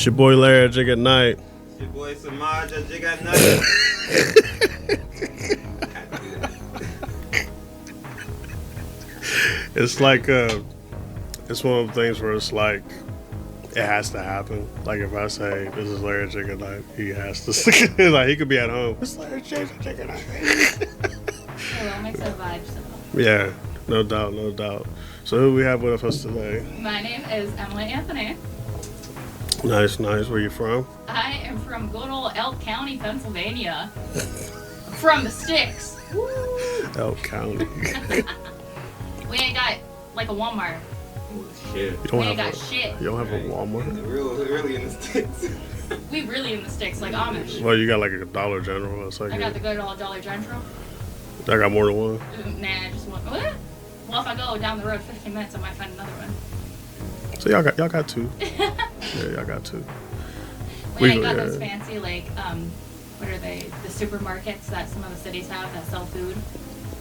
It's your boy Lrry at Jigg At Night. It's your boy Samaj at Jigg At Night. It's like it's one of the things where it's like it has to happen. Like if I say this is Lrry at Jigg At Night, he has to like he could be at home. It's Lrry at Jigg At Night. It makes it a vibe. So. Yeah, no doubt, no doubt. So who we have with us today? My name is Emily Anthony. Nice, nice. Where you from? I am from good old Elk County, Pennsylvania. From the sticks. Woo! Elk County. We ain't got like a Walmart. Shit. You don't We have ain't got a, shit. You don't have a Walmart? Really in the sticks. We really in the sticks, like Amish. Well, you got like a Dollar General. It's like I got the good old Dollar General. I got more than one. Nah, just one. What? Well, if I go down the road 15 minutes, I might find another one. So y'all got two. Yeah, y'all got two. We ain't got those fancy, like, what are they? The supermarkets that some of the cities have that sell food.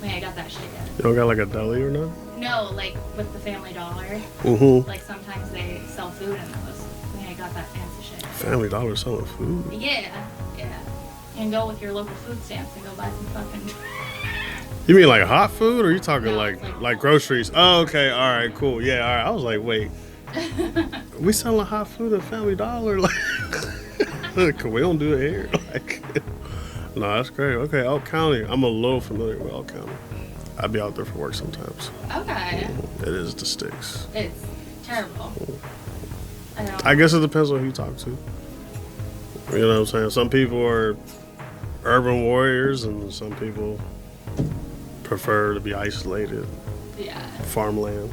We ain't got that shit yet. You don't got like a deli or nothing? No, like with the Family Dollar. Mm-hmm. Like sometimes they sell food in those. We ain't got that fancy shit. Family Dollar selling food? Yeah. You can go with your local food stamps and go buy some fucking... You mean like hot food, or you talking No, like groceries? Oh, okay, all right, cool. Yeah, all right. I was like, wait, we selling hot food at Family Dollar? Like, we don't do it here. Like, no, that's great. Okay, Elk County. I'm a little familiar with Elk County. I'd be out there for work sometimes. Okay. It is the sticks. It's terrible. I guess it depends on who you talk to. You know what I'm saying? Some people are urban warriors, and some people prefer to be isolated. Yeah. Farmland,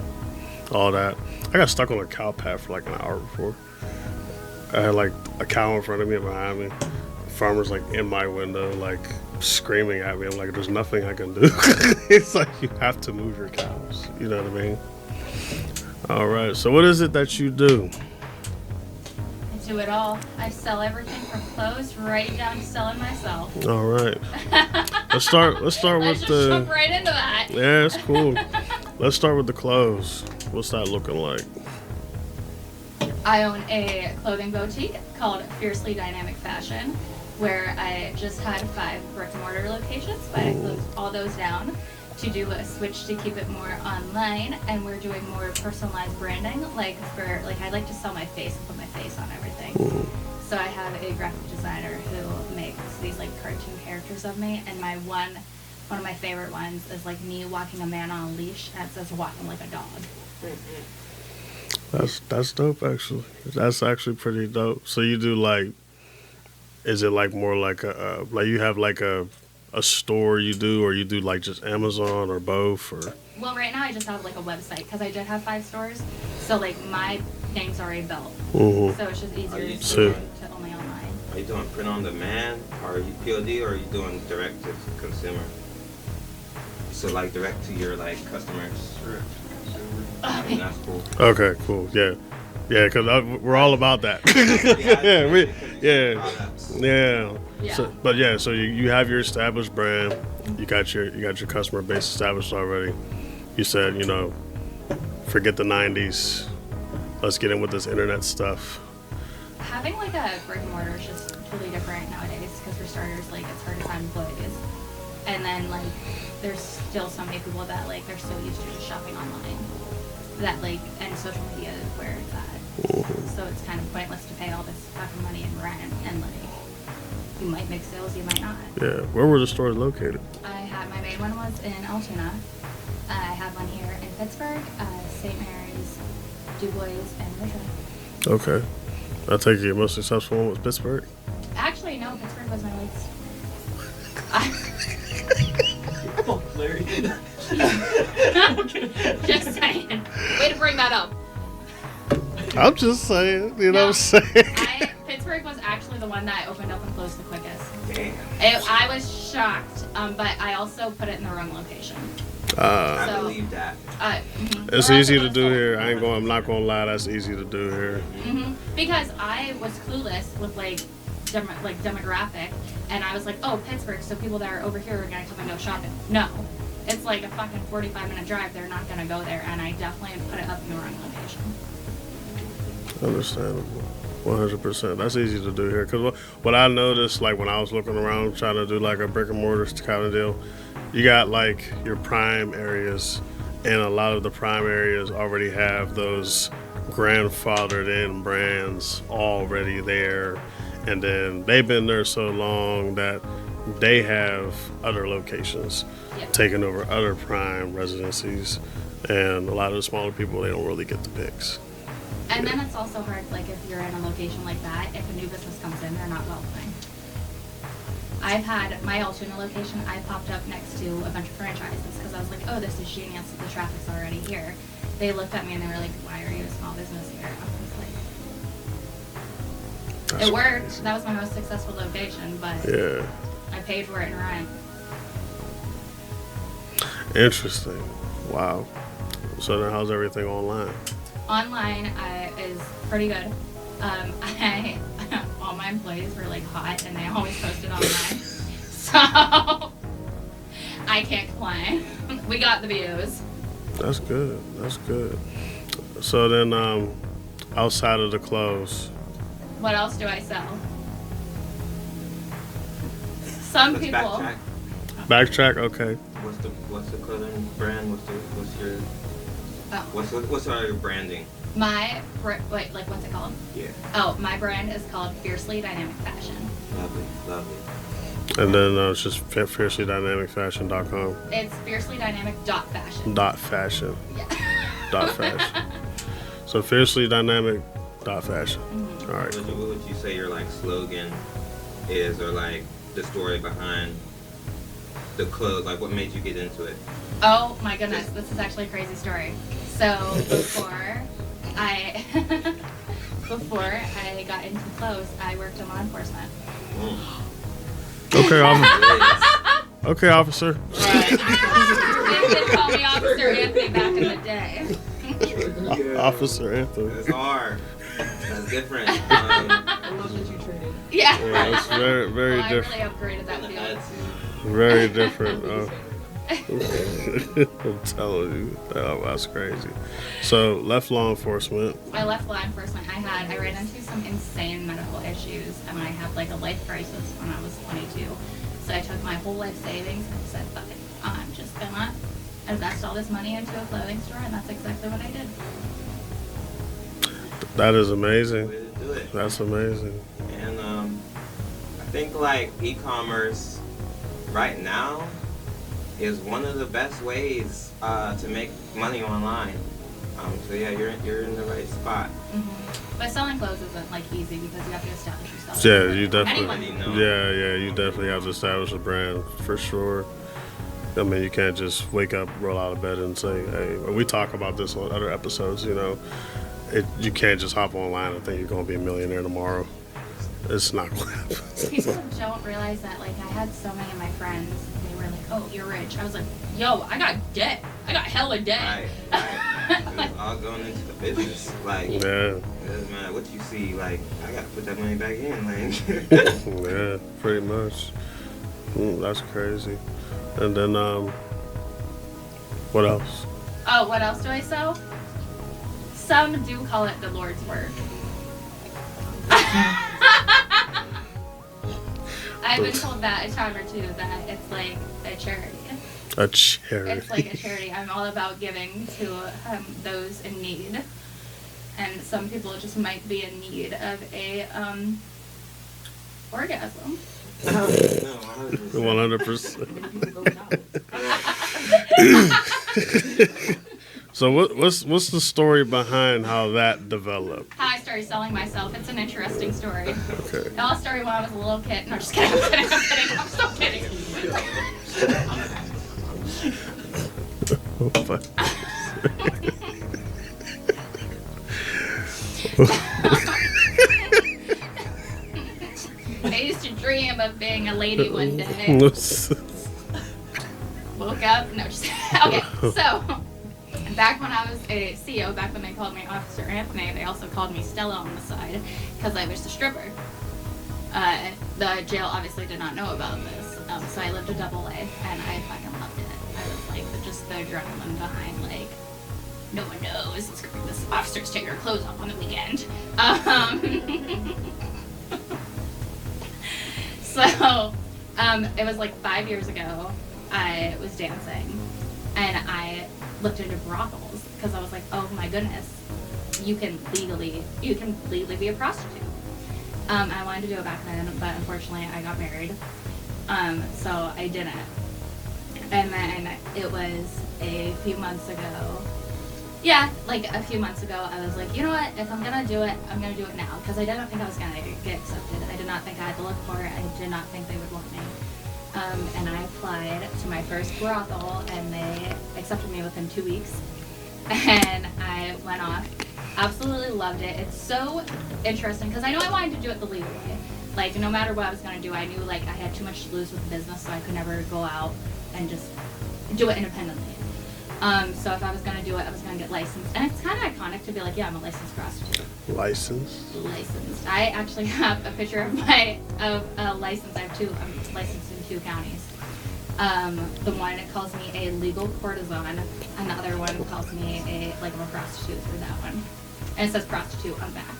all that. I got stuck on a cow path for like an hour before. I had like a cow in front of me and behind me. The farmer's like in my window, like screaming at me. I'm like, there's nothing I can do. It's like you have to move your cows. You know what I mean? All right. So what is it that you do? I do it all. I sell everything from clothes right down to selling myself. All right. Let's start with Let's just jump right into that. Yeah, it's cool. Let's start with the clothes. What's that looking like? I own a clothing boutique called Fiercely Dynamic Fashion, where I just had 5 brick and mortar locations, but I closed all those down to do a switch to keep it more online, and we're doing more personalized branding. Like I like to sell my face and put my face on everything. So I have a graphic designer who makes these like cartoon characters of me, and one of my favorite ones is like me walking a man on a leash, and it says walking like a dog. That's dope, actually. That's actually pretty dope. So you do like, is it like more like a like you have like a store you do, or you do like just Amazon or both, or? Well, right now I just have like a website because I did have 5 stores, so like my name's already built, so it's just easier to only online. Are you doing print on demand, or are you POD, or are you doing direct to consumer? So like direct to your like customers. I mean, that's cool. Okay, cool. Yeah, because we're all about that. Yeah. So you have your established brand. You got your customer base established already. You said, forget the 90s. Let's get in with this internet stuff. Having like a brick and mortar is just totally different nowadays because for starters, like it's hard to find employees, and then like there's still so many people that like they're so used to just shopping online that like, and social media is where it's at. So it's kind of pointless to pay all this fucking money in rent, and like you might make sales, you might not. Yeah. Where were the stores located? My main one was in Altoona. I have one here in Pittsburgh, St. Mary's, Du Bois, and Richmond. Okay. I take it your most successful one was Pittsburgh? Actually, no, Pittsburgh was my least. Oh, Larry. Just saying. Way to bring that up. I'm just saying, what I'm saying? Pittsburgh was actually the one that I opened up and closed the quickest. Damn. I was shocked, but I also put it in the wrong location. I believe that. It's easy to do here. I'm not gonna lie, that's easy to do here. Because I was clueless with like demographic, and I was like, oh, Pittsburgh, so people that are over here are gonna come and go shopping. No, it's like a fucking 45-minute drive. They're not gonna go there, and I definitely put it up in the wrong location. Understandable. 100%. That's easy to do here. Because what I noticed, like when I was looking around trying to do like a brick and mortar kind of deal, you got like your prime areas, and a lot of the prime areas already have those grandfathered in brands already there. And then they've been there so long that they have other locations taking over other prime residencies. And a lot of the smaller people, they don't really get the picks. And then it's also hard, like if you're in a location like that, if a new business comes in, they're not welcoming. I've had my Altoona location, I popped up next to a bunch of franchises because I was like, oh, this is genius, the traffic's already here. They looked at me and they were like, why are you a small business here? I was like, it worked. That was my most successful location, but I paid for it in rent. Interesting. Wow. So then how's everything online? Online is pretty good. All my employees were like hot and they always posted online. So I can't complain. We got the views. That's good. That's good. So then outside of the clothes, what else do I sell? Some Let's people backtrack, okay. What's the clothing brand? What's our branding? wait, like what's it called? Yeah. Oh, my brand is called Fiercely Dynamic Fashion. Lovely. And then it's just fiercelydynamicfashion.com. It's fiercelydynamic.fashion. .fashion. Yeah. .fashion. So fiercelydynamic.fashion. Mm-hmm. All right. What would you say your like slogan is, or like the story behind the clothes? Like what made you get into it? Oh my goodness, this is actually a crazy story. So before I got into clothes, I worked in law enforcement. Okay, okay, officer. Right. They did call me Officer Anthony back in the day. Officer Anthony. That's hard. That's different. I love that you traded. Yeah. It's very, very well, different. I really upgraded that field. Very different. I'm telling you, that's crazy. So, left law enforcement. I left law enforcement. I ran into some insane medical issues, and I had like a life crisis when I was 22. So I took my whole life savings and I said, fuck it, I'm just gonna invest all this money into a clothing store, and that's exactly what I did. That is amazing. Way to do it. That's amazing. And I think like e-commerce right now is one of the best ways to make money online. So yeah, you're in the right spot. Mm-hmm. But selling clothes isn't like easy because you have to establish yourself. Yeah, you definitely. Anyone. Yeah, you definitely have to establish a brand for sure. I mean, you can't just wake up, roll out of bed, and say, "Hey." We talk about this on other episodes. You know, you can't just hop online and think you're going to be a millionaire tomorrow. It's not going to happen. People don't realize that. Like, I had so many of my friends. They were like, "Oh, you're rich." I was like, "Yo, I got debt. I got hella debt." Right. It's all going into the business. Like, Yeah. it doesn't matter what you see. Like, I gotta put that money back in. Like, Yeah, pretty much. That's crazy. And then, what else? Oh, what else do I sell? Some do call it the Lord's work. I've been told that a time or two, that it's like a charity. A charity. It's like a charity. I'm all about giving to those in need. And some people just might be in need of a orgasm. 100%. So what's the story behind how that developed? How I started selling myself. It's an interesting story. Okay. It all started when I was a little kid. No, just kidding. I'm so kidding. Oh, fuck. I used to dream of being a lady one day. Woke up. No, just okay. So, back when I was a CEO, back when they called me Officer Anthony, they also called me Stella on the side because I was a stripper. The jail obviously did not know about this, so I lived a double life, and I fucking loved it. I was like just the adrenaline behind like no one knows. This officer's taking her clothes off on the weekend. So, it was like 5 years ago. I was dancing, and I looked into brothels because I was like, oh my goodness, you can legally be a prostitute. I wanted to do it back then, but unfortunately I got married, so I didn't. And then it was a few months ago. Yeah, like a few months ago, I was like, you know what? If I'm gonna do it, I'm gonna do it now, because I didn't think I was gonna get accepted. I did not think I had to look for it. I did not think they would want me. And I applied to my first brothel, and they accepted me within 2 weeks. And I went off. Absolutely loved it. It's so interesting because I know I wanted to do it the legal way. Like, no matter what I was going to do, I knew like I had too much to lose with the business, so I could never go out and just do it independently. So if I was going to do it, I was going to get licensed. And it's kind of iconic to be like, yeah, I'm a licensed prostitute. Licensed? Licensed. I actually have a picture of my license. I'm licensed in 2 counties. The one calls me a legal courtesan, and the other one calls me a prostitute through that one. And it says prostitute on the back.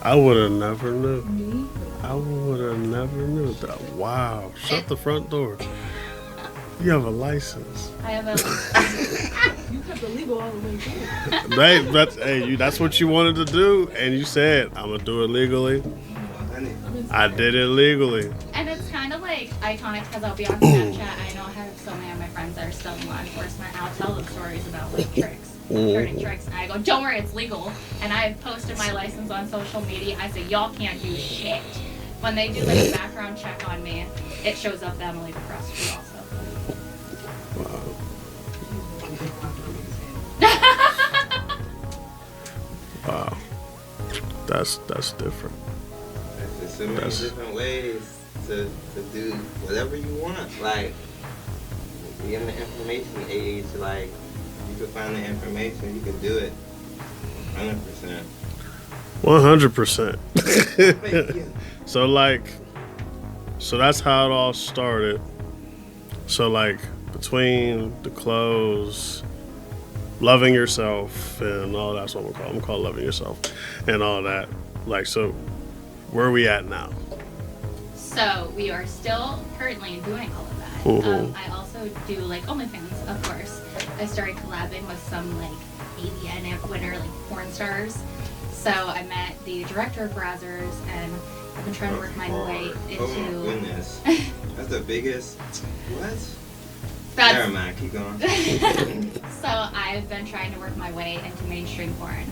I would have never knew. I would have never knew that. Wow. Shut the front door. You have a license. I have a license. You kept the legal all the way through. That's what you wanted to do, and you said, I'm going to do it legally. I did it legally. And it's kind of like iconic because I'll be on Snapchat. I know I have so many of my friends that are still in law enforcement. And I'll tell them stories about like tricks, turning tricks. And I go, don't worry, it's legal. And I've posted my license on social media. I say, y'all can't do shit. When they do like a background check on me, it shows up that I'm a legal prostitute also. Wow. That's different. There's so many different ways to do whatever you want. Like, in the information age, like, you can find the information, you can do it 100%. 100%. So that's how it all started. So like between the clothes, loving yourself and all that's what I'm gonna call loving yourself and all that. Like, so where are we at now? So we are still currently doing all of that. Mm-hmm. I also do like OnlyFans, of course. I started collabing with some like AVN winner, like porn stars. So I met the director of Brazzers, and I've been trying to work my way into. Oh my goodness, that's the biggest. What? Never mind, keep going. So I've been trying to work my way into mainstream porn.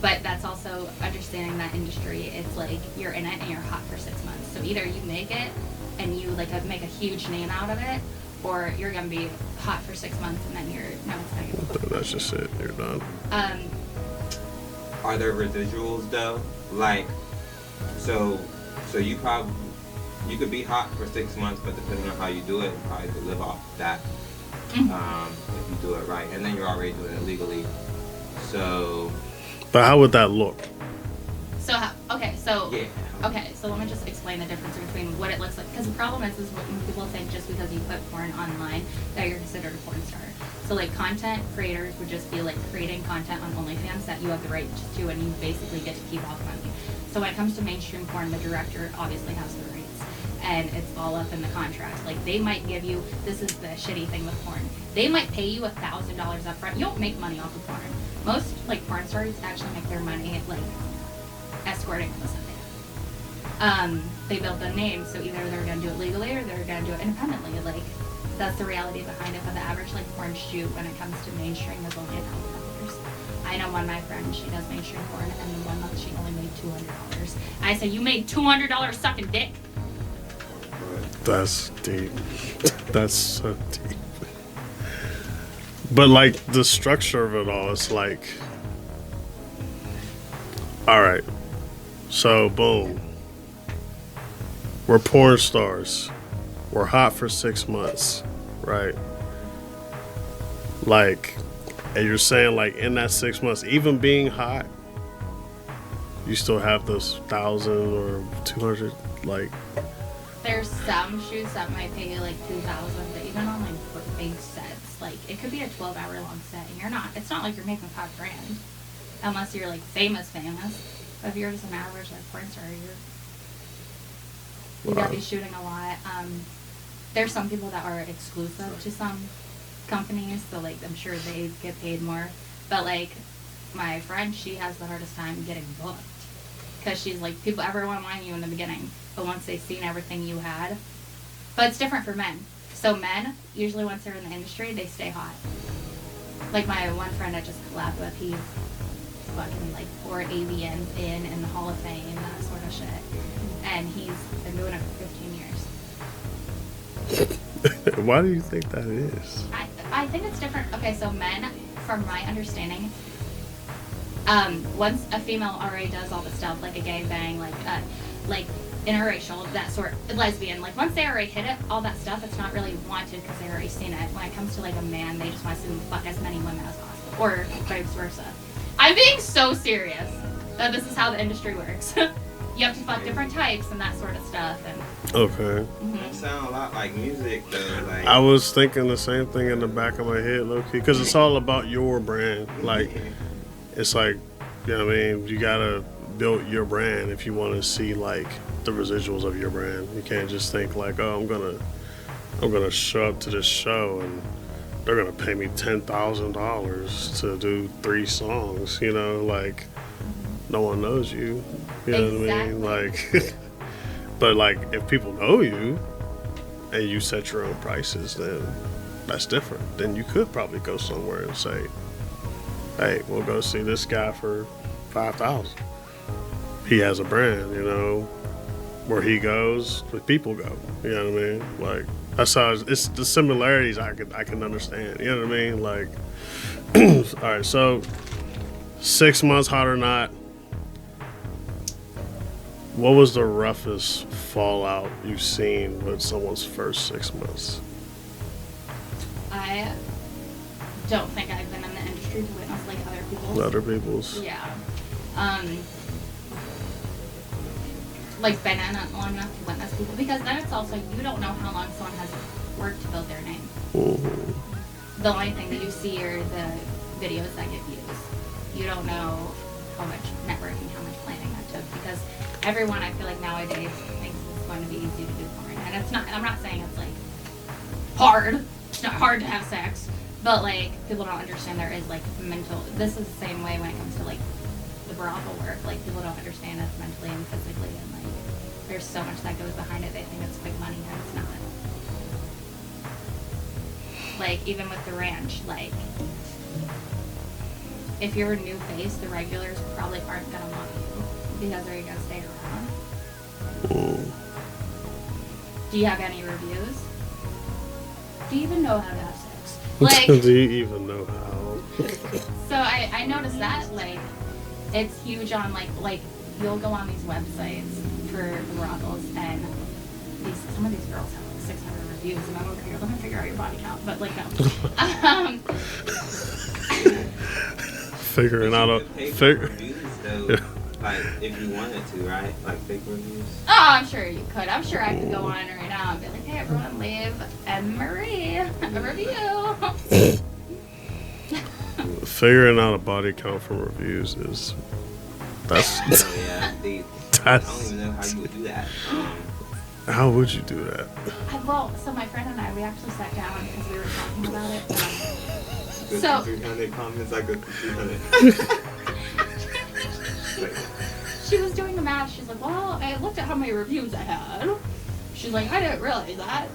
But that's also understanding that industry. It's like you're in it and you're hot for 6 months. So either you make it and you like make a huge name out of it, or you're gonna be hot for 6 months and then no one's gonna give a fuck. That's just it. You're done. Are there residuals though? Like, so you could be hot for 6 months, but depending on how you do it, you probably could live off that. If you do it right, and then you're already doing it legally. So. But how would that look? So Yeah. Okay, so let me just explain the difference between what it looks like. Because the problem is when people think just because you put porn online that you're considered a porn star. So like content creators would just be like creating content on OnlyFans that you have the right to do, and you basically get to keep all the money. So when it comes to mainstream porn, the director obviously has the rights, and it's all up in the contract. Like they might give you, this is the shitty thing with porn, they might pay you $1,000 up front. You don't make money off of porn. Most like porn stars actually make their money like escorting from something. They build the name, so either they're gonna do it legally or they're gonna do it independently. Like that's the reality behind it. But the average like porn shoot when it comes to mainstream is only $1,000. I know one of my friends, she does mainstream porn, and in 1 month she only made $200. I said, you made $200 sucking dick? That's deep. That's so deep. But like the structure of it all, it's like, all right, so boom, we're porn stars, we're hot for 6 months, right? Like, and you're saying like in that 6 months, even being hot, you still have those 1,000 or 200, like. There's some shoots that might pay you like $2,000, but even on like big sets, like, it could be a 12-hour long set, and it's not like you're making $5,000, unless you're, like, famous. But if you're just an average, like, porn star, you gotta be shooting a lot. There's some people that are exclusive to some companies, so, like, I'm sure they get paid more. But, like, my friend, she has the hardest time getting booked. Because she's like, everyone wanted you in the beginning, but once they've seen everything you had. But it's different for men. So men, usually once they're in the industry, they stay hot. Like my one friend I just collabed with, he's fucking like 4 AVNs in the Hall of Fame, that sort of shit. And he's been doing it for 15 years. Why do you think that is? I think it's different. Okay, so men, from my understanding, once a female already does all the stuff, like a gangbang, like interracial, that sort, lesbian, like once they already hit it, all that stuff, it's not really wanted because they already seen it. When it comes to like a man, they just want to see them fuck as many women as possible, or vice versa. I'm being so serious that this is how the industry works. You have to fuck different types and that sort of stuff. And okay. It sounds a lot like music though. Like I was thinking the same thing in the back of my head, low key, because it's all about your brand. Like, it's like, you know what I mean? You gotta build your brand if you want to see like the residuals of your brand. You can't just think like, oh, I'm gonna show up to this show and they're gonna pay me $10,000 to do 3 songs. You know, like no one knows you. You know what I mean? Like, but like if people know you and you set your own prices, then that's different. Then you could probably go somewhere and say, hey, we'll go see this guy for $5,000. He has a brand, you know, where he goes, where people go. You know what I mean? Like that's how it's the similarities I can understand. You know what I mean? Like, all right, so 6 months, hot or not. What was the roughest fallout you've seen with someone's first 6 months? I don't think I've been in the industry to witness like other people's. Other people's? Yeah. Like been in it long enough to witness people, because then it's also, you don't know how long someone has worked to build their name. Mm-hmm. The only thing that you see are the videos that get views. You don't know how much networking, how much planning that took, because everyone, I feel like nowadays thinks it's going to be easy to do porn, and it's not. I'm not saying it's like hard. It's not hard to have sex, but like people don't understand there is like mental. This is the same way when it comes to like the brothel work. Like people don't understand it mentally and physically, and like there's so much that goes behind it. They think it's quick money, and it's not. Like even with the ranch, like if you're a new face, the regulars probably aren't gonna want you because they're gonna stay around. Do you have any reviews? Do you even know how to have sex? Like, Do you even know how? so I noticed that like it's huge on like you'll go on these websites for the brothels, and some of these girls have like 600 reviews, and I'm over here, let me figure out your body count, but like no. Figuring out a reviews though. Yeah. Like if you wanted to, right? Like fake reviews. Oh, I'm sure you could. I'm sure I could go on right now and be like, hey everyone, leave and Marie a review. Figuring out a body count from reviews is that's I don't even know how you would do that. How would you do that? Well, so my friend and I, we actually sat down because we were talking about it. So 300 comments, I go 300. She was doing the math. She's like, well, I looked at how many reviews I had. She's like, I didn't realize that.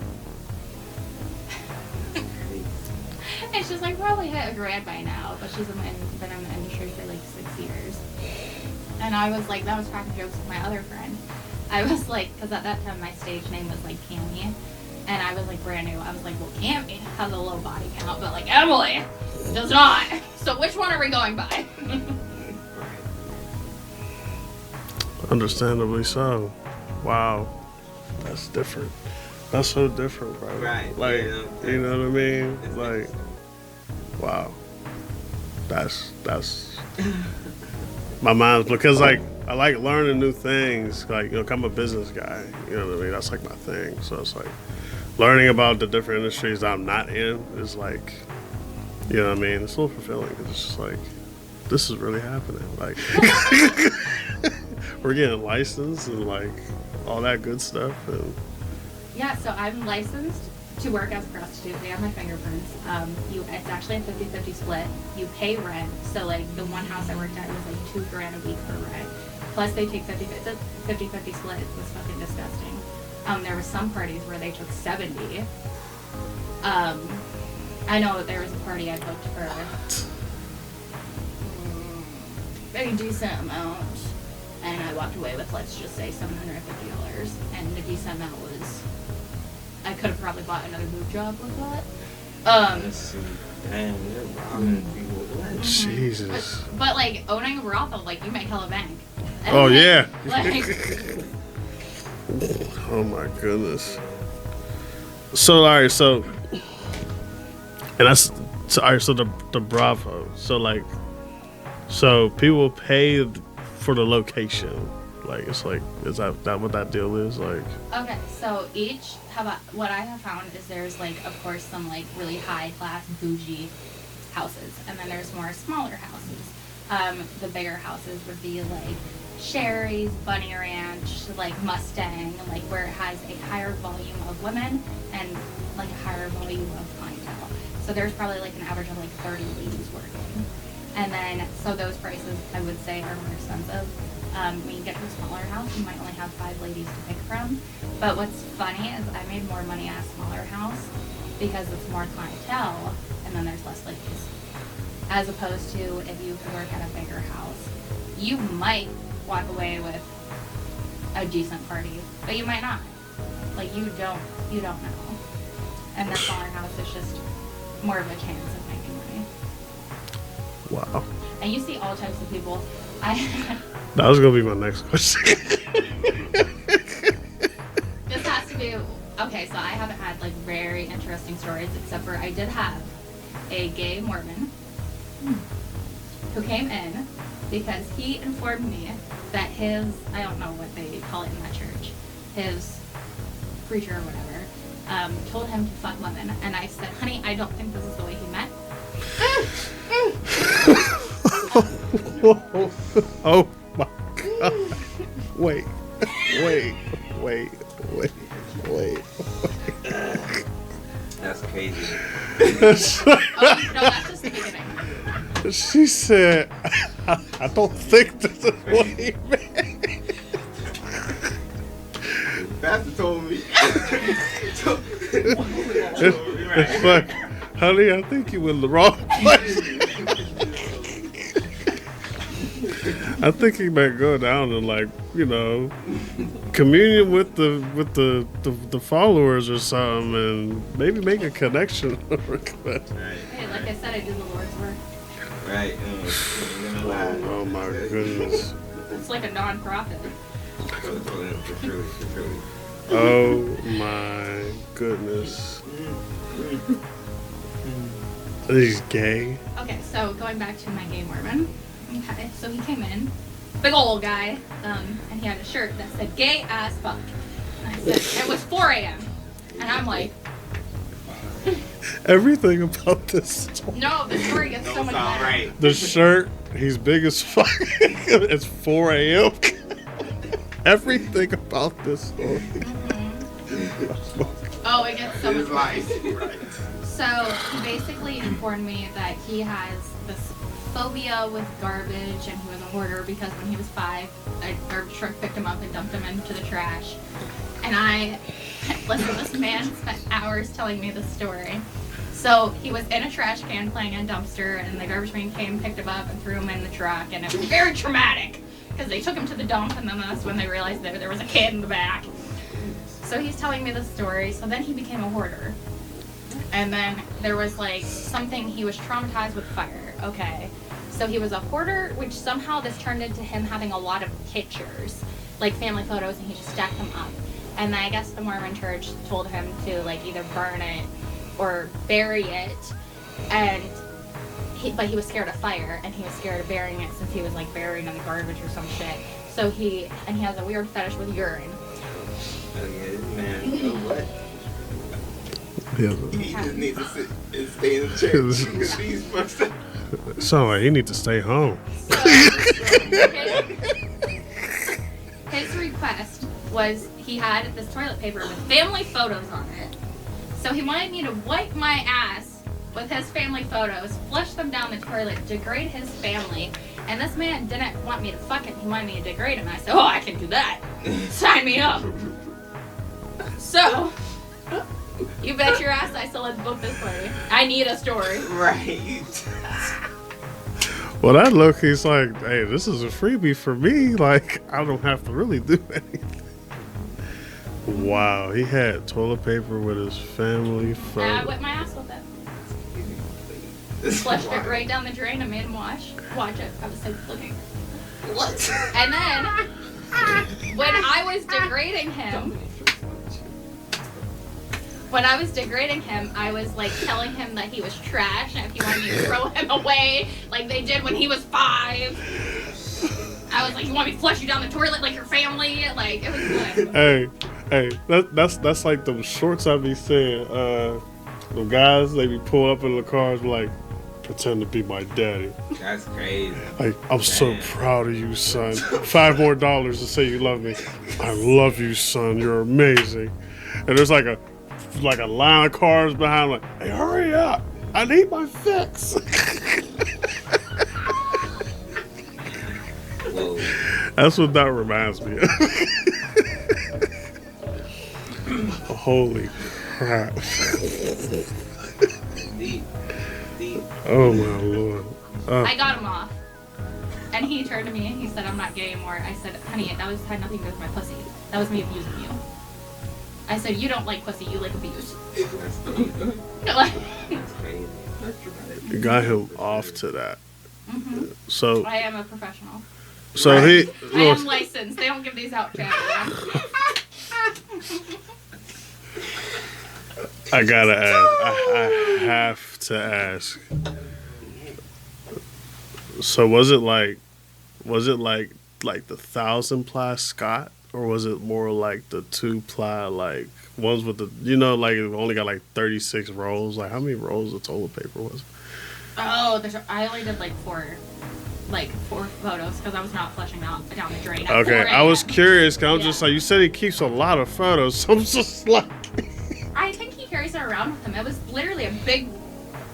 And she's like, probably hit $1,000 by now, but she's been in the industry for like 6 years. And I was like, that was cracking jokes with my other friend. I was like, because at that time my stage name was like Cammy, and I was like brand new. I was like, well, Cammy has a low body count, but like Emily does not. So which one are we going by? Understandably so. Wow, that's different. That's so different, bro. Right. Like, you know what I mean? It's Like, wow. That's my mind's, because like I like learning new things. Like, you know, I'm a business guy. You know what I mean? That's like my thing. So it's like learning about the different industries that I'm not in is like You know what I mean? It's a little fulfilling because it's just like, this is really happening. Like, we're getting licensed and like all that good stuff. And Yeah, so I'm licensed to work as a prostitute. They have my fingerprints. It's actually a 50-50 split. You pay rent. So like the one house I worked at was like $2,000 a week for rent. Plus they take 50-50 split. It was fucking disgusting. There were some parties where they took 70. I know that there was a party I booked for a decent amount, and I walked away with, let's just say, $750. And the decent amount was, I could have probably bought another boob job with that. Damn, they're robbing people. What? Jesus. But like owning a brothel, like you make hella bank. And Oh, like- yeah. Like, Oh my goodness. So all right, so and that's so all right, so the Bravo. So like so people pay for the location. Like it's like is that what that deal is? Like okay, so what I have found is there's like of course some like really high class bougie houses, and then there's more smaller houses. The bigger houses would be like Sherry's, Bunny Ranch, like Mustang, like where it has a higher volume of women and like a higher volume of clientele. So there's probably like an average of like 30 ladies working. And then, so those prices I would say are more expensive. When you get to a smaller house, you might only have 5 ladies to pick from. But what's funny is I made more money at a smaller house because it's more clientele and then there's less ladies. As opposed to if you could work at a bigger house, you might walk away with a decent party, but you might not. Like you don't know. And that smaller house is just more of a chance of making money. wow. And you see all types of people. That was gonna be my next question. This has to be okay. So I haven't had like very interesting stories, except for I did have a gay Mormon who came in because he informed me that I don't know what they call it in that church, his preacher or whatever, told him to fuck women. And I said, honey, I don't think this is the way he meant. Oh my god. Wait. That's crazy. Oh, no, that's just the beginning. She said, I don't think this is what he meant. Pastor told me. It's like, honey, I think you in the wrong place. I think he might go down and like, communion with the followers or something, and maybe make a connection. Right. Hey, like I said, I do the Lord's work. Right. Oh my goodness. It's like a non-profit. Oh my goodness. He's gay. Okay, so going back to my gay Mormon. Okay, so he came in, big old guy, and he had a shirt that said "gay as fuck." And I said it was 4 a.m. And I'm like, Everything about this story. no, the story gets so much better. Right. The shirt, he's big as fuck. It's 4 a.m. Everything about this story. Oh, it gets so much His worse. life. Right. So he basically informed me that he has this phobia with garbage, and he was a hoarder because when he was 5, a garbage truck picked him up and dumped him into the trash. And listen, this man spent hours telling me this story. So he was in a trash can playing in a dumpster, and the garbage man came, picked him up, and threw him in the truck, and it was very traumatic because they took him to the dump, and then that's when they realized that there was a kid in the back. So he's telling me this story. So then he became a hoarder. And then there was like something, he was traumatized with fire. Okay. So he was a hoarder, which somehow this turned into him having a lot of pictures, like family photos, and he just stacked them up. And I guess the Mormon church told him to like either burn it or bury it. But he was scared of fire, and he was scared of burying it since he was like buried in the garbage or some shit. So he has a weird fetish with urine. Okay, man. Oh, what? He just needs to sit and stay in the chair. He's fucked up. Sound like he need to stay home. So, his request was he had this toilet paper with family photos on it. So he wanted me to wipe my ass with his family photos, flush them down the toilet, degrade his family. And this man didn't want me to fuck him. He wanted me to degrade him. And I said, oh, I can do that. Sign me up. So, you bet your ass I still let's book this party. I need a story. Right. Well, that look, he's like, hey, this is a freebie for me. Like, I don't have to really do anything. Wow, he had toilet paper with his family photo. And I whipped my ass with it. Flushed it right down the drain and made him watch it. I was so looking. What? And then, when I was degrading him, I was like telling him that he was trash and if he wanted me to throw him away like they did when he was 5. I was like, you want me to flush you down the toilet like your family? Like, it was good. Hey, that's like them shorts I be saying. The guys, they be pulling up in the cars like, pretend to be my daddy. That's crazy. Like, I'm so proud of you, son. $5 more to say you love me. I love you, son. You're amazing. And there's like a line of cars behind, like, hey, hurry up. I need my fix. Whoa. That's what that reminds me of. Holy crap. Deep. Oh, my Lord. I got him off. And he turned to me and he said, I'm not gay anymore. I said, honey, that had nothing to do with my pussy. That was me abusing you. I said, you don't like pussy, you like abuse. That's crazy. You got him off to that. Mm-hmm. So I am a professional. So Right. I am licensed. They don't give these out, Chad. I gotta ask. I have to ask. So was it like the 1,000-ply Scott, or was it more like the 2-ply, like ones with the, like it only got like 36 rolls? Like how many rolls of toilet paper was it? Oh, I only did like four photos because I was not flushing down the drain. At Okay, 4 I was a.m. curious. Cause I'm Yeah. just like, you said he keeps a lot of photos, so I'm just like. I think he carries it around with him. It was literally a big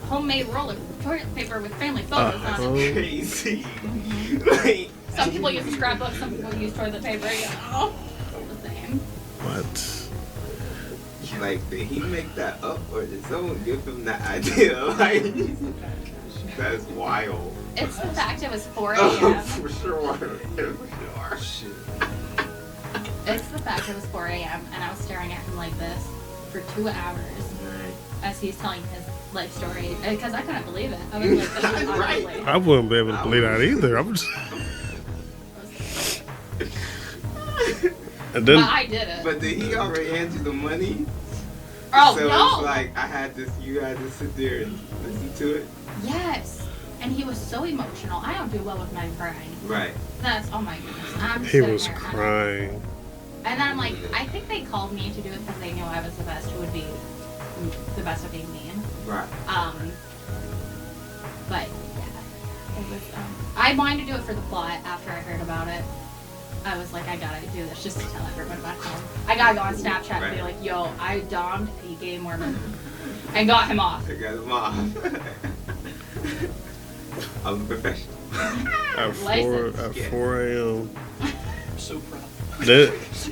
homemade roll of toilet paper with family photos on it. Crazy. Like, Some people use scrapbook, some people use toilet paper. The same. What? like, did he make that up or did someone give him that idea? Like, that's wild. It's the fact it was 4 Oh, a.m. for sure. Shit. It's the fact it was 4 a.m. and I was staring at him like this for 2 hours as he's telling his life story because I couldn't believe it. I was like, this is Right. obviously. I wouldn't be able to believe that either. I'm just. And then. But I did it. But did he already hand you the money? Oh, so no. it's like, you had to sit there and listen to it? Yes. And he was so emotional. I don't do well with men crying. Right. That's, oh my goodness. I'm He sitting was there, crying. And then I'm like, I think they called me to do it because they knew I was the best who would be the best at being mean. Right. But yeah, it was. I wanted to do it for the plot after I heard about it. I was like, I gotta do this just to tell everyone back home. I gotta go on Snapchat and be like, yo, I dommed a gay Mormon and got him off. I got him off. I'm a professional. At 4 a.m. I'm so proud.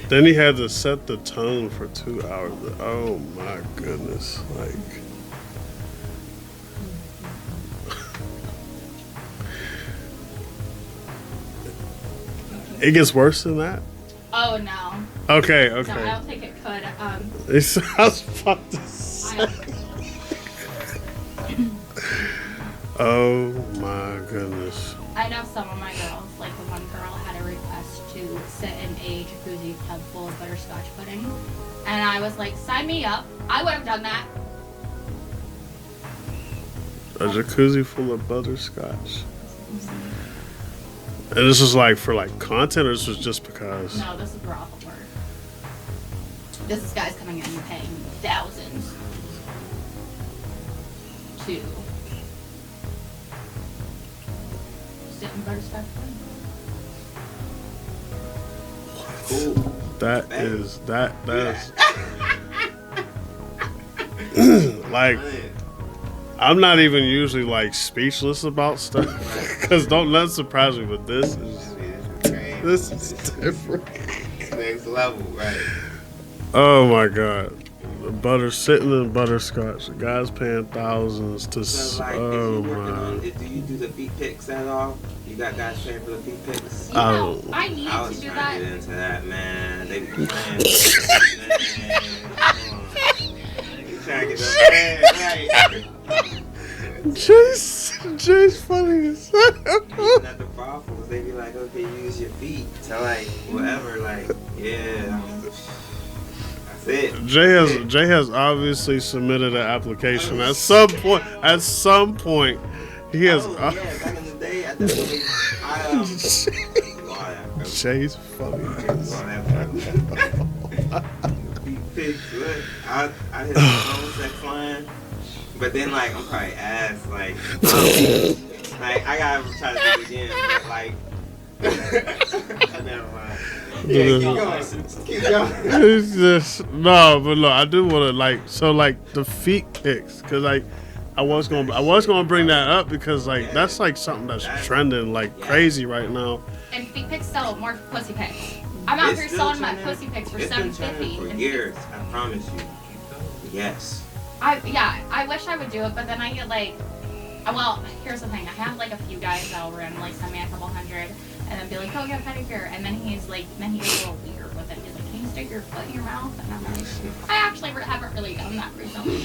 Then he had to set the tone for 2 hours. Oh my goodness! Like, it gets worse than that. Oh no. Okay. No, I don't think it could. I was about to say. Oh my goodness. I know some of my girls, like the one girl had a request to sit in a jacuzzi tub full of butterscotch pudding. And I was like, sign me up. I would have done that. A jacuzzi full of butterscotch. And this was like for like content, or this was just because? No, this is brothel work. This is guys coming in and paying thousands. to sit in butterscotch. Cool. That Hey. is like, I'm not even usually like speechless about stuff because don't let surprise me, but this is different. Next level, right? Oh my god. Sitting in butterscotch. The guy's paying thousands to. So like, Oh if you working on, my. do you do the feet pics at all? You got guys paying for the feet pics? You know, I needed I to was do trying that. to get into that, man. They be paying. Man, come on. You trying to get the right? Jay's funny as hell. Not the problems. They be like, okay, use your feet to like whatever, like yeah. That's it. Jay has obviously submitted an application at some point. At some point, he has. Oh, yeah, back in the day, I definitely. Jay's funny. I hit the phone sex line, but then like I'm probably ass like I gotta try to do it again, but like never mind. Yeah, keep going. It's just no, I do want to like the feet pics because like I was gonna bring that up because like that's like something that's trending like crazy right now. And feet pics sell more pussy pics. I'm out here selling my pussy pics for $7.50. For years, I promise you. Yes. I wish I would do it, but then I get like, well, here's the thing. I have like a few guys that'll randomly send me a couple hundred, and then be like, oh, get a pedicure, and then he gets a little weird with it. He's like, can you stick your foot in your mouth? And I'm like, I actually haven't really done that recently.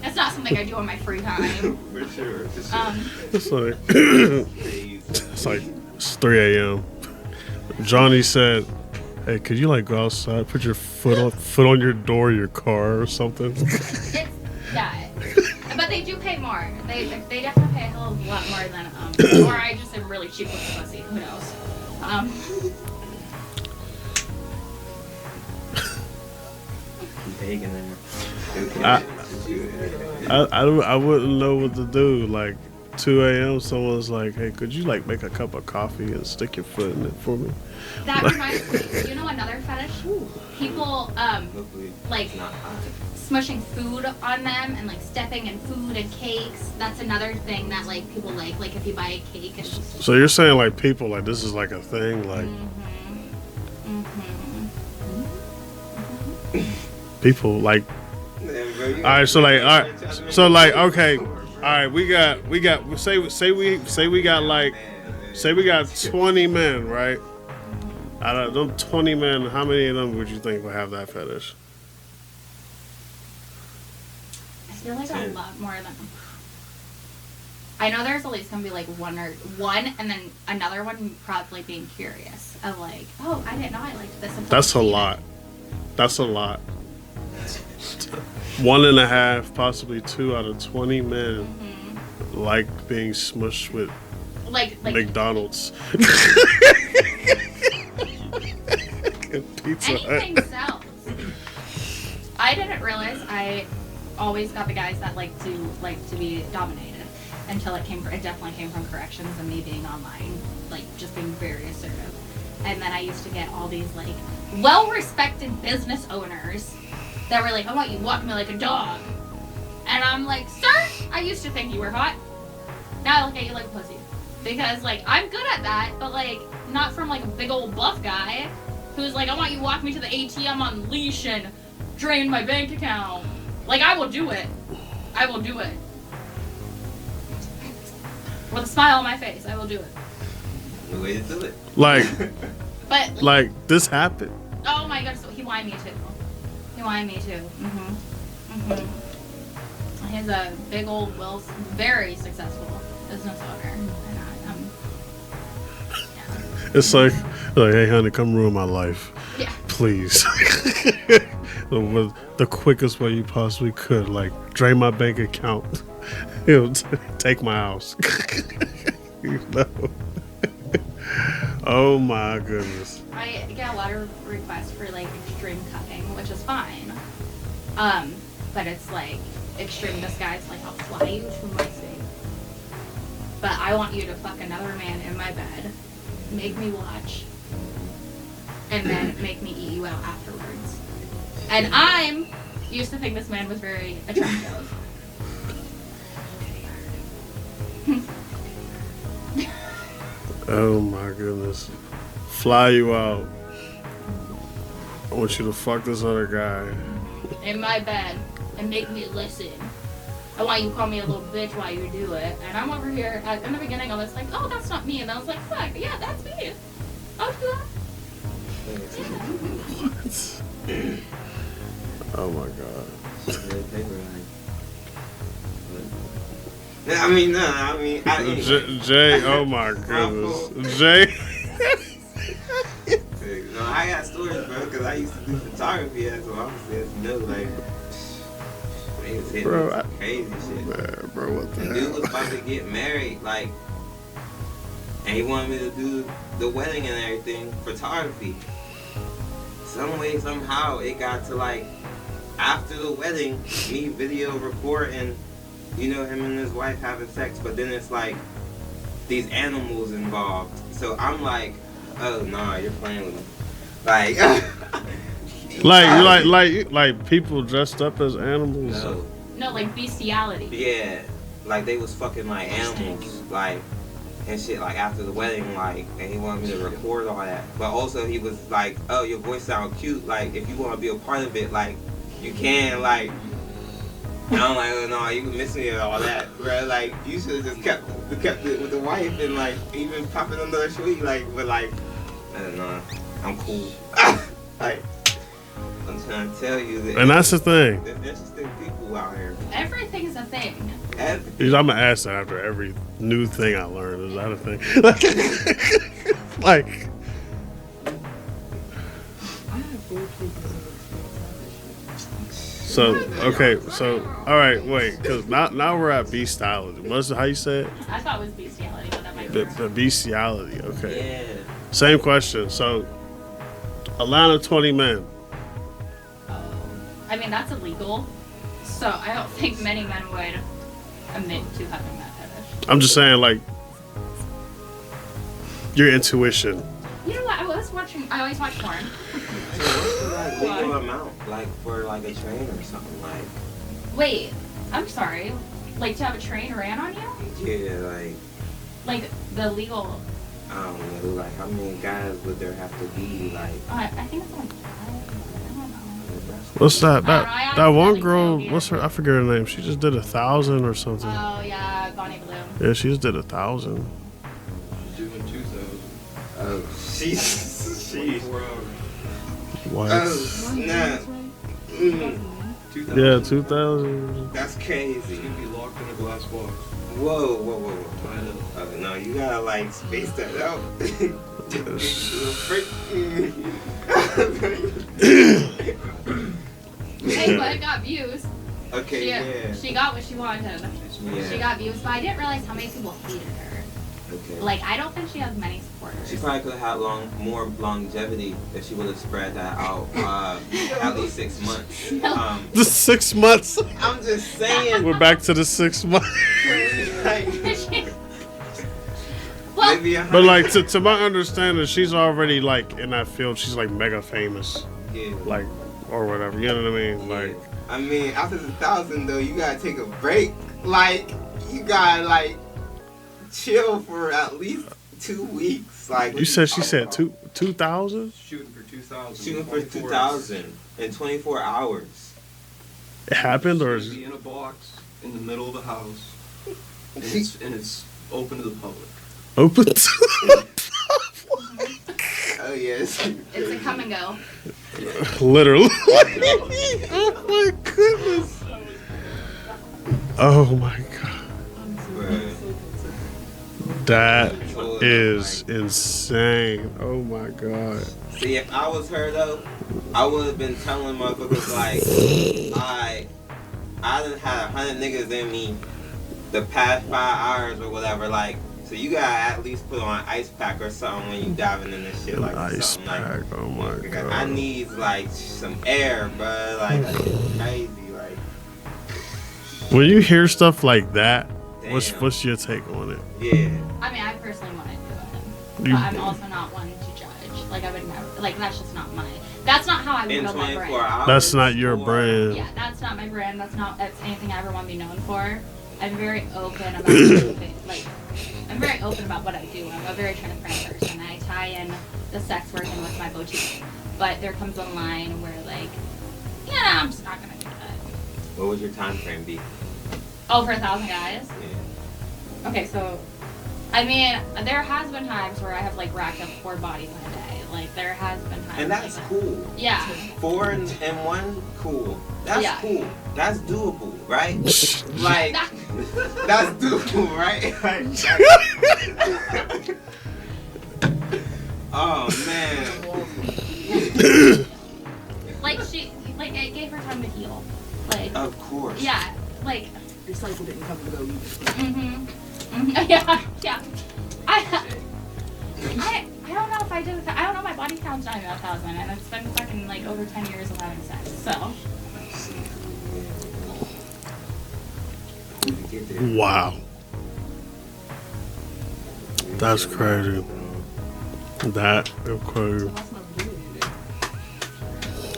It's not something I do in my free time. For sure. It's 3 a.m. Johnny said, "Hey, could you like go outside, put your foot on your door, of your car, or something?" Yeah, but they do pay more. They definitely pay a hell of a lot more than or I just am really cheap with the pussy. Who knows? Big in there. I wouldn't know what to do. Like 2 a.m. someone's like, "Hey, could you like make a cup of coffee and stick your foot in it for me?" That reminds me. You know another fetish? People like smushing food on them and like stepping in food and cakes. That's another thing that like people like. Like if you buy a cake and just. So you're saying like people like this is like a thing like. People like. All right, so like, okay, all right, we got say we got 20 men, right? Out of them 20 men, how many of them would you think will have that fetish? I feel like a lot more than. I know there's at least gonna be like one, and then another one probably being curious of like, oh, I didn't know I liked this. That's a lot. That's a lot. 1.5, possibly 2 out of 20 men like being smushed with like McDonald's. Pizza anything sells. I didn't realize I always got the guys that like to be dominated until it definitely came from corrections and me being online, like just being very assertive. And then I used to get all these like well-respected business owners that were like, I want you to walk me like a dog. And I'm like, sir, I used to think you were hot. Now I look at you like a pussy. Because like, I'm good at that, but like, not from like a big old buff guy who's like, I want you to walk me to the ATM on leash and drain my bank account. Like, I will do it. I will do it. With a smile on my face, I will do it. The way to do it. But like this happened. Oh my god, so he wanted me to. He's a big old, very successful business owner. And It's like, hey honey, come ruin my life. Yeah. Please. The quickest way you possibly could. Like, drain my bank account. Take my house. You know? Oh my goodness. I get a lot of requests for like extreme cutting, which is fine. but it's like extreme disguise. Like I'll fly you to my state, but I want you to fuck another man in my bed, make me watch, and then make me eat you out afterwards. And I'm used to think this man was very attractive. Oh my goodness. Fly you out. I want you to fuck this other guy. In my bed and make me listen. I want you to call me a little bitch while you do it. And I'm over here, in the beginning I was like, oh, that's not me. And I was like, fuck, yeah, that's me. I'll do that. What? Oh my god. Jay, oh my goodness. Jay. No, I got stories, bro, because I used to do photography as well. Obviously, as you know, like, niggas hitting Bro, crazy shit. Man, bro, what the And dude was about to get married, like, and he wanted me to do the wedding and everything, photography. Some way, somehow, it got to, like, after the wedding, me video recording, you know, him and his wife having sex, but then it's like these animals involved. So I'm like, oh nah, you're playing with me. Like people dressed up as animals. No, like bestiality. Yeah, like they was fucking like animals, like and shit. Like after the wedding, like, and he wanted me to record all that. But also he was like, oh, your voice sound cute. Like if you want to be a part of it, like you can, like. And I'm like, oh no, you can miss me and all that, bro. Like you should have just kept it with the wife and like even pop it on the tree, like. But like, I don't know, I'm cool. Like I'm trying to tell you that. And that's the thing. There's interesting people out here. Everything's a thing. I'm gonna ask that after every new thing I learn. Is that a thing? Like. So okay, so all right, wait, because now we're at bestiality. What's how you say it? I thought it was bestiality, but that might be The bestiality. Okay. Yeah. Same question. So, a line of 20 men. I mean, that's illegal. So I don't think many men would admit to having that fetish. I'm just saying, like, your intuition. You know what? I always watch porn. So what's the like legal amount, like for like a train or something, like? Wait, I'm sorry. Like to have a train ran on you? Yeah, Like the legal. I don't know, like how many guys would there have to be, like? I think it's like 5. I don't know. What's that? That one girl. really What's her? I forget her name. She just did 1,000 or something. Oh yeah, Bonnie Blue. Yeah, she just did 1,000. She's doing 2,000. Oh, she's. 24 hours. What? Oh, snap. 2,000. Yeah, 2,000. That's She's crazy. gonna be locked in a glass box. Whoa. I know. Oh, no, you gotta like space that out. Hey, but it got views. Okay, yeah. She got what she wanted. Yeah. She got views, but I didn't realize how many people hated her. Okay. Like, I don't think she has many supporters. She probably could have had more longevity if she would have spread that out at least 6 months. The 6 months. I'm just saying. We're back to the 6 months. Well, Maybe But like to my understanding, she's already like in that field. She's like mega famous, yeah. like or whatever. You know what I mean? Like. I mean, after the 1,000 though, you gotta take a break. Like, you gotta like chill for at least 2 weeks. Like You said she said 2,000? Shooting for 2,000. Shooting for 2,000 in 24 hours. It happened or She's is gonna be in a box in the middle of the house, and it's open to the public. open? Oh yes. it's a come and go. Literally. Oh my goodness. Oh my god. That is insane. Oh my god. See, if I was her though, I would have been telling motherfuckers like, I done had 100 niggas in me the past 5 hours or whatever. Like, so you gotta at least put on an ice pack or something when you diving in this shit. Like Ice something pack. Oh my like, god. I need like some air, bro. Like that's crazy. Like When you hear stuff like that, Damn. what's your take on it? Yeah. I mean, I personally want to do it, You- but I'm also not one to judge. Like, I would never, like, that's just not my, that's not how I would In build my 24 brand. hours. That's not your or- brand. Yeah, that's not my brand. That's anything I ever want to be known for. I'm very open about I'm very open about what I do. I'm a very transparent person. I tie in the sex work in with my boutique. But there comes a line where, like, yeah, I'm just not gonna do that. What would your time frame be? Oh, for 1,000 guys? Yeah. Okay, so, I mean, there has been times where I have, like, racked up 4 bodies in a day. Like, there has been times And that's like that. cool. Yeah. 4 and 1, cool. That's Yeah. cool. That's doable, right? Like, that's doable, right? Oh, man. Like, it gave her time to heal. Like, Of course. yeah, like, Your cycle didn't come and go either. yeah. I don't know if I did. I don't know. My body count's not even 1,000, and it's been fucking like over 10 years of having sex. So Get there. Wow. That's crazy. That is crazy. That's not good.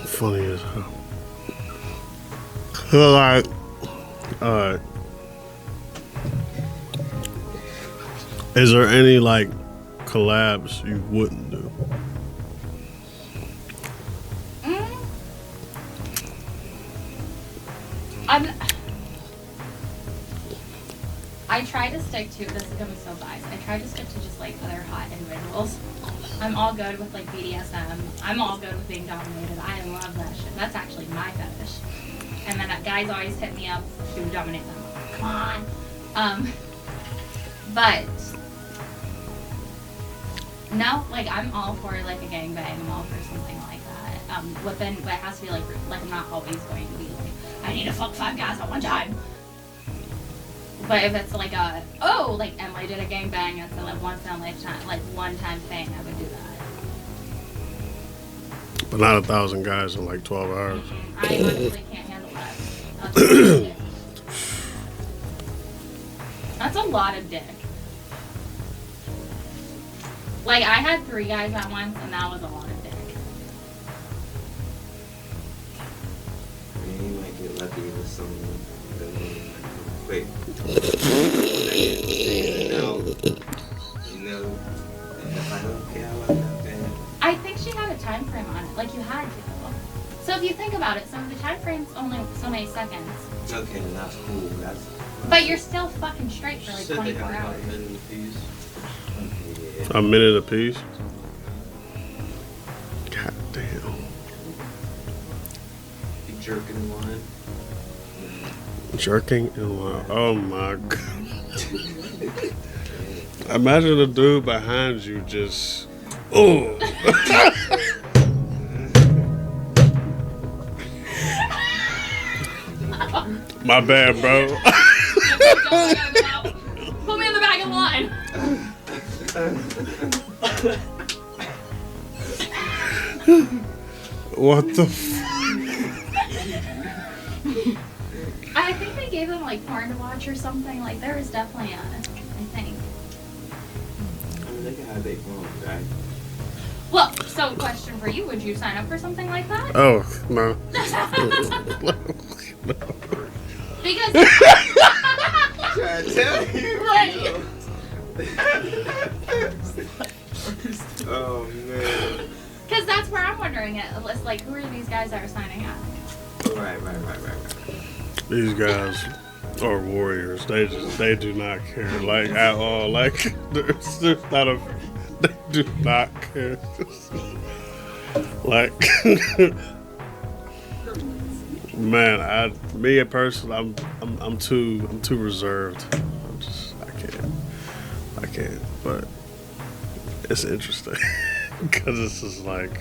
Funny as hell. Alright. Alright. Is there any like collabs you wouldn't do? I try to stick to. This is gonna be so biased. I try to stick to just like other hot individuals. I'm all good with like BDSM. I'm all good with being dominated. I love that shit. That's actually my fetish. And then guys always hit me up to dominate them. Come on. But no, like I'm all for like a gangbang. I'm all for something like that. But it has to be like I'm not always going to be like I need to fuck 5 guys at one time. But if it's like like Emily did a gangbang, it's a like once in a lifetime, like one time thing, I would do that. But not 1,000 guys in like 12 hours. I honestly can't handle that. That's a lot of dick. Like I had 3 guys at once, and that was a lot of dick. I mean, you might get lucky with some quick. You know, if I don't care about that, then I think she had a time frame on it, like you had to. So if you think about it, so the time frame's only so many seconds, okay, then that's cool. That's but you're still fucking straight for like Said they 24 had hours. about a minute apiece. yeah. A minute apiece? God damn. Be jerking in line. Jerking in line. Oh my god. Imagine a dude behind you just. Oh. My bad, bro. Put me in the back of the line. What the I think they gave them like porn to watch or something. Like there was definitely I think. I mean, they can have their phone, right? Well, so question for you: would you sign up for something like that? Oh, no. Because Trying to tell you. like, Oh man. because that's where I'm wondering it. It's like, who are these guys that are signing up? Right. These guys are warriors. They do not care, like, at all. Like, there's not a. They do not care. Like, man, me in person, I'm too reserved. I can't. But it's interesting because it's just like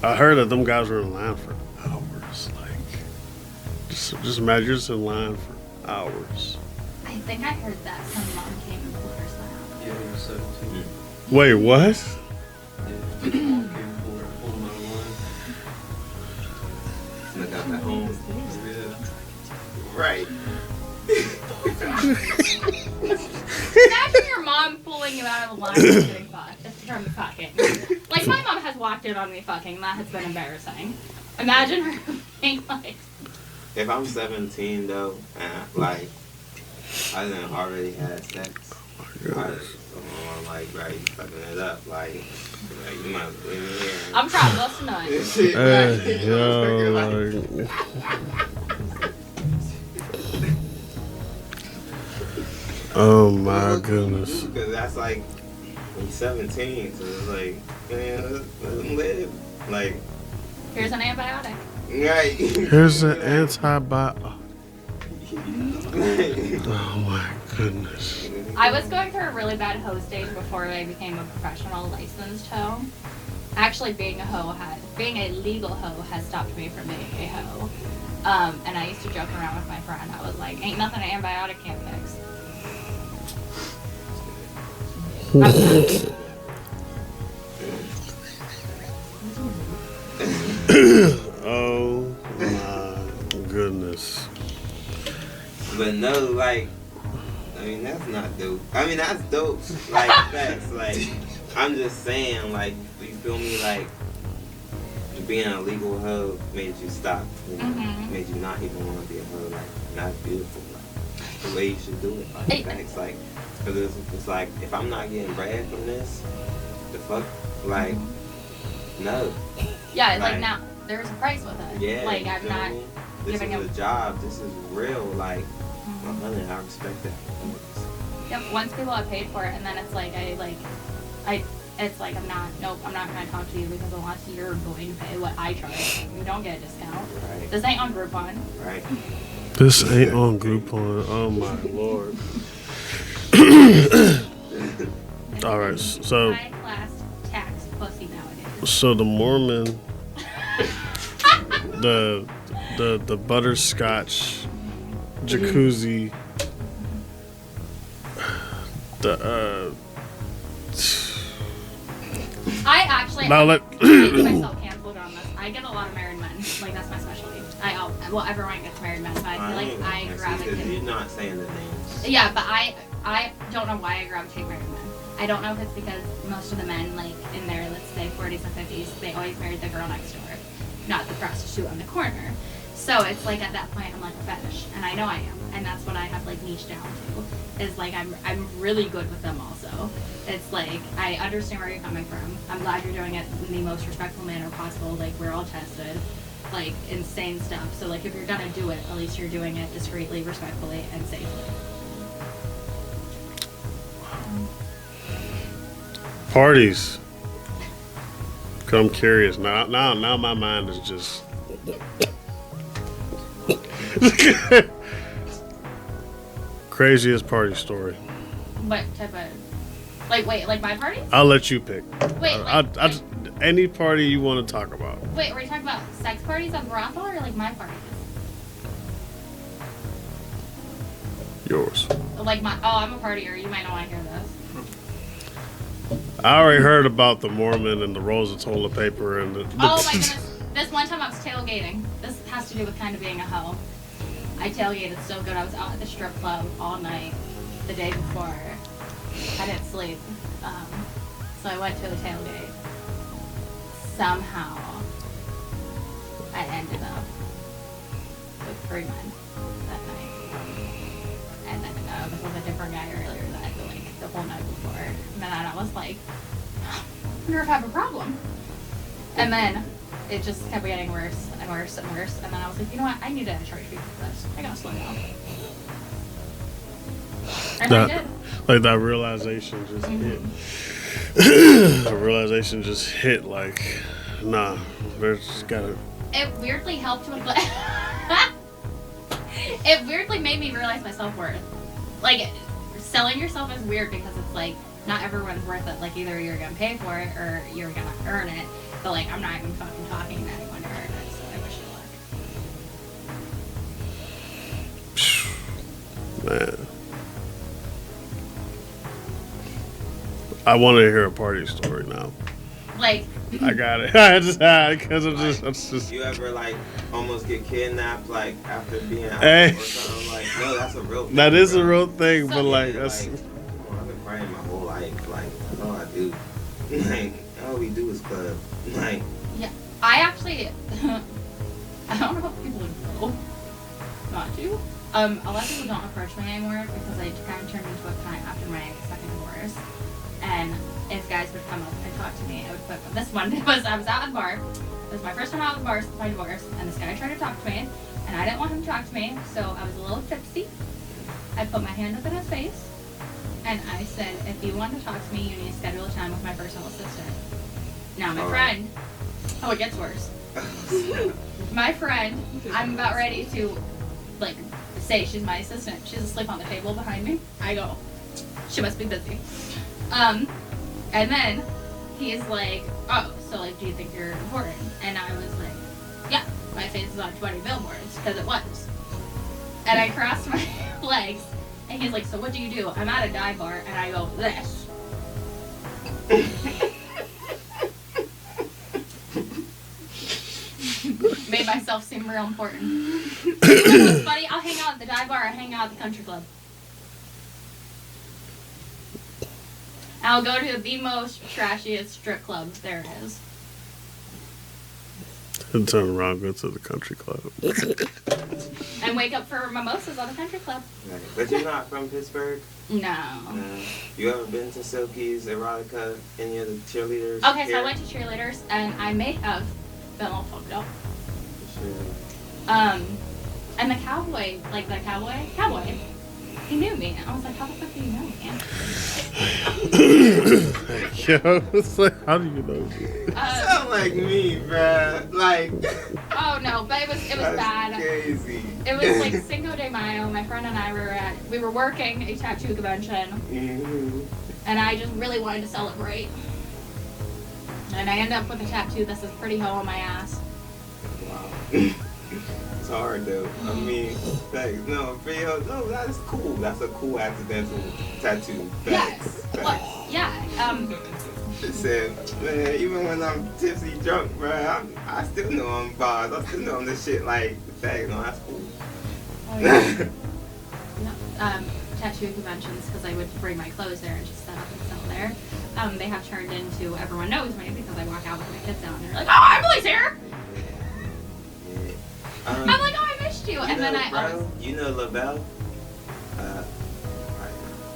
I heard that them guys were in line for hours. Like, just imagine you're just in line for hours. I think I heard that some mom came and pulled her son out. Yeah, he was 17. Wait, what? Yeah, mom came and pulled him out of Look out that home. line. Yeah. Right. Imagine your mom pulling you out of the line and getting fucked. From fucking. Like, my mom has walked in on me fucking, and that has been embarrassing. Imagine her being like... If I'm 17, though, and, like, I done already had sex, I'm like, bro, you fucking it up. Like you might leave me here. I'm trying to listen to it. Oh my goodness. Because that's like, I'm 17, so it's like, man, let them live. Like, here's an antibiotic. Right. Here's an antibiotic. Oh my goodness. I was going through a really bad hoe stage before I became a professional licensed hoe. Actually, being a legal hoe has stopped me from being a hoe. And I used to joke around with my friend. I was like, ain't nothing an antibiotic can't fix. Oh my goodness. But no, like, I mean, that's not dope. I mean, that's dope. Like, facts. Like, I'm just saying, like, you feel me? Like, being a legal hoe made you stop. You know, made you not even want to be a hoe. Like, that's beautiful. Like, the way you should do it. Like, facts. Like, because it's like, if I'm not getting bread from this, the fuck? Like, no. Yeah, it's like now, there's a price with it. Yeah. Like, I'm not giving This is a job. This is real. Like, I respect that. Yep, once people have paid for it, and then it's like, it's like, I'm not going to talk to you because unless you're going to pay what I charge, you don't get a discount. Right. This ain't on Groupon. Right. This ain't on Groupon. Oh my lord. All right, so. High class tax pussy nowadays. So the Mormon, the butterscotch jacuzzi, I actually now I get myself canceled on this. I get a lot of married men. Like, that's my specialty. Everyone gets married men, but I feel like I gravitate. You're not saying the names. Yeah, but I don't know why I gravitate married men. I don't know if it's because most of the men, like, in their, let's say, 40s and 50s, they always married the girl next door, not the prostitute on the corner. So it's like, at that point, I'm like a fetish, and I know I am, and that's what I have, like, niched down to, is like, I'm really good with them also. It's like, I understand where you're coming from. I'm glad you're doing it in the most respectful manner possible. Like, we're all tested, like, insane stuff. So, like, if you're gonna do it, at least you're doing it discreetly, respectfully, and safely. parties. I'm curious now. Now my mind is just. Craziest party story. What type of, like my party? I'll let you pick. Wait, any party you want to talk about. Wait, are we talking about sex parties at brothel or like my parties? Yours. Like I'm a partier. You might not want to hear this. I already heard about the Mormon and the rolls of toilet paper and the. Oh my goodness! This one time I was tailgating. This has to do with kind of being a hoe. I tailgated so good. I was out at the strip club all night the day before. I didn't sleep, so I went to the tailgate. Somehow, I ended up with 3 men that night, and then this was a different guy earlier that the whole night before. And then I was like, I wonder if I have a problem. And then it just kept getting worse and worse and worse. And then I was like, you know what? I need to charge people for this. I gotta slow down. And I did. Like that realization just hit. The realization just hit. Like, nah, there's gotta. It weirdly helped with. It weirdly made me realize my self-worth. Like, selling yourself is weird because it's like not everyone's worth it. Like, either you're gonna pay for it or you're gonna earn it. But like, I'm not even fucking talking to anyone to earn it. So I wish you luck. Man. I want to hear a party story now. Like, I got it. I just had because I'm just. You ever like almost get kidnapped like after being out Hey. or something? Like, no, that's a real thing. That is bro. a real thing, So- but like Yeah, that's. like, come on, I've been praying my whole life. Like, that's all I do. Like, all we do is club. Like, yeah, I actually, I don't know if people know not to. A lot of people don't approach me anymore because I kind of turned into a cunt after my second divorce. And if guys would come up and talk to me, I would put this one was I was out at the bar. It was my first time out at the bar since my divorce, and this guy tried to talk to me, and I didn't want him to talk to me, so I was a little tipsy. I put my hand up in his face, and I said, "If you want to talk to me, you need to schedule a time with my personal assistant." Now my All friend, oh, it gets worse. My friend, I'm about ready to, like, say she's my assistant. She's asleep on the table behind me. I go, she must be busy. And then he's like, oh, so like, do you think you're important? And I was like, yeah, my face is on 20 billboards, because it was. And I crossed my legs, and he's like, so what do you do? I'm at a dive bar, and I go, this. Made myself seem real important. It's funny, I'll hang out at the dive bar, I hang out at the country club. I'll go to the most trashiest strip club there is. And turn around, go to the country club. And wake up for mimosas at the country club. right. But you're not from Pittsburgh? No. You ever been to Silky's, Erotica, any of the cheerleaders? Okay, so here? I went to cheerleaders, and I may have been all fucked up. Sure. And the cowboy, he knew me. I was like, how the fuck do you know me? Yo, it's like, how do you know? Sound like me, bruh. Like, Oh no, but it was that's bad. crazy. It was like Cinco de Mayo. My friend and I we were working a tattoo convention, Mhm. and I just really wanted to celebrate. And I ended up with a tattoo that says "Pretty Hoe" on my ass. Wow. It's hard though. I mean, like, no, no, that is cool. That's a cool accidental tattoo. Yes. Facts. What? Yeah. It said, man, even when I'm tipsy drunk, bro, I still know I'm bars. I still know I'm this shit. Like, dang, no, that's cool. Oh, yeah. No, tattoo conventions, because I would bring my clothes there and just set up and sell there. They have turned into everyone knows me because I walk out with my kids out and they're like, "Oh, Emily's here!" I'm like, "Oh, I missed you," and then you know LaBelle?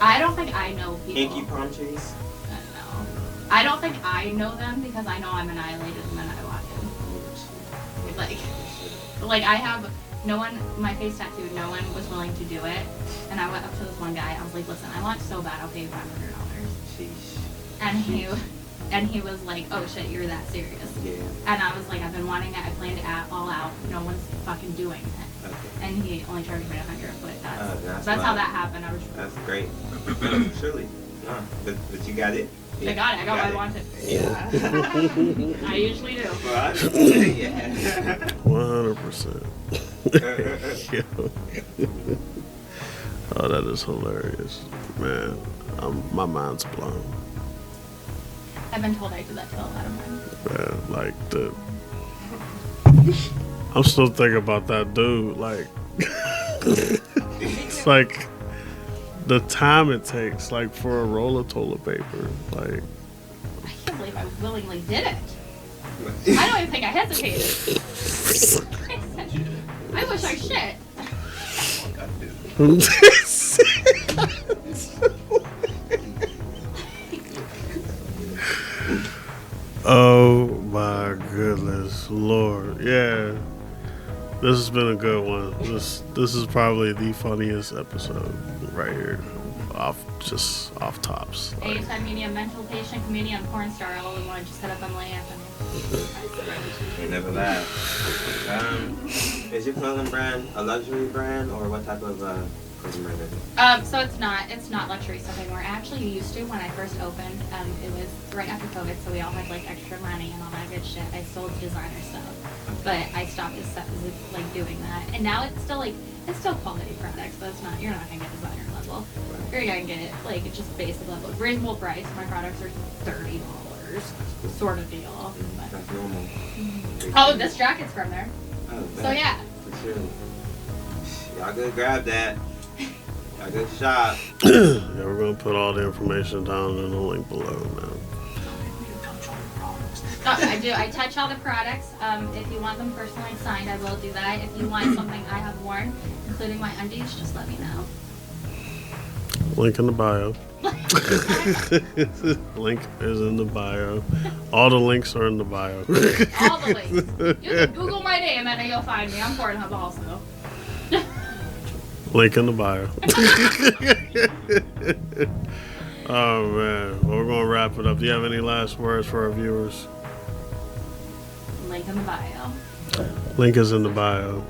I don't think I know people. Inky Palm Trees? No. I don't think I know them because I know I'm annihilated and then I walk in. Like I have no one, my face tattooed, no one was willing to do it. And I went up to this one guy, I was like, listen, I want so bad, I'll pay you $500. Sheesh. And he was like, oh shit, you're that serious. Yeah. And I was like, I've been wanting it, I planned it all out, no one's fucking doing it. Okay. And he only charged me $100, but that's That's how fine. that happened. I was That's great. Surely. No, but you got it? I got it, I got what I wanted. Yeah. I usually do. Well, yeah. 100%. Yo. Oh, that is hilarious, man. My mind's blown. I've been told I do that to a lot of men. Man, like I'm still thinking about that dude. Like, it's like the time it takes, like for a roll of toilet paper. Like, I can't believe I willingly did it. I don't even think I hesitated. I wish I shit. Oh my goodness, Lord, yeah. This has been a good one. This is probably the funniest episode right here. Off tops. Like, Anytime media, mental patient, comedian, porn star, all in one. Just set up Emily Anthony. You never laugh. Is your clothing brand a luxury brand or what type of clothing brand is it? So it's not luxury stuff anymore. I actually used to when I first opened. It was right after COVID, so we all had like extra money and all that good shit. I sold designer stuff, but I stopped like doing that. And now it's still quality products, but you're not gonna get designer level. You're gonna get like just basic level, reasonable price. My products are $30. sort of deal. But- That's normal. Oh, this jacket's from there. Oh, So yeah. For sure. Y'all go grab that. Y'all go shop. Yeah, we're gonna put all the information down in the link below, man. I do. I touch all the products. If you want them personally signed, I will do that. If you want something I have worn, including my undies, just let me know. Link in the bio. Link is in the bio. All the links are in the bio. All the links. You can Google my name and you'll find me. I'm Pornhub also. Link in the bio. Oh man, well, we're gonna wrap it up. Do you have any last words for our viewers? Link in the bio. Link is in the bio.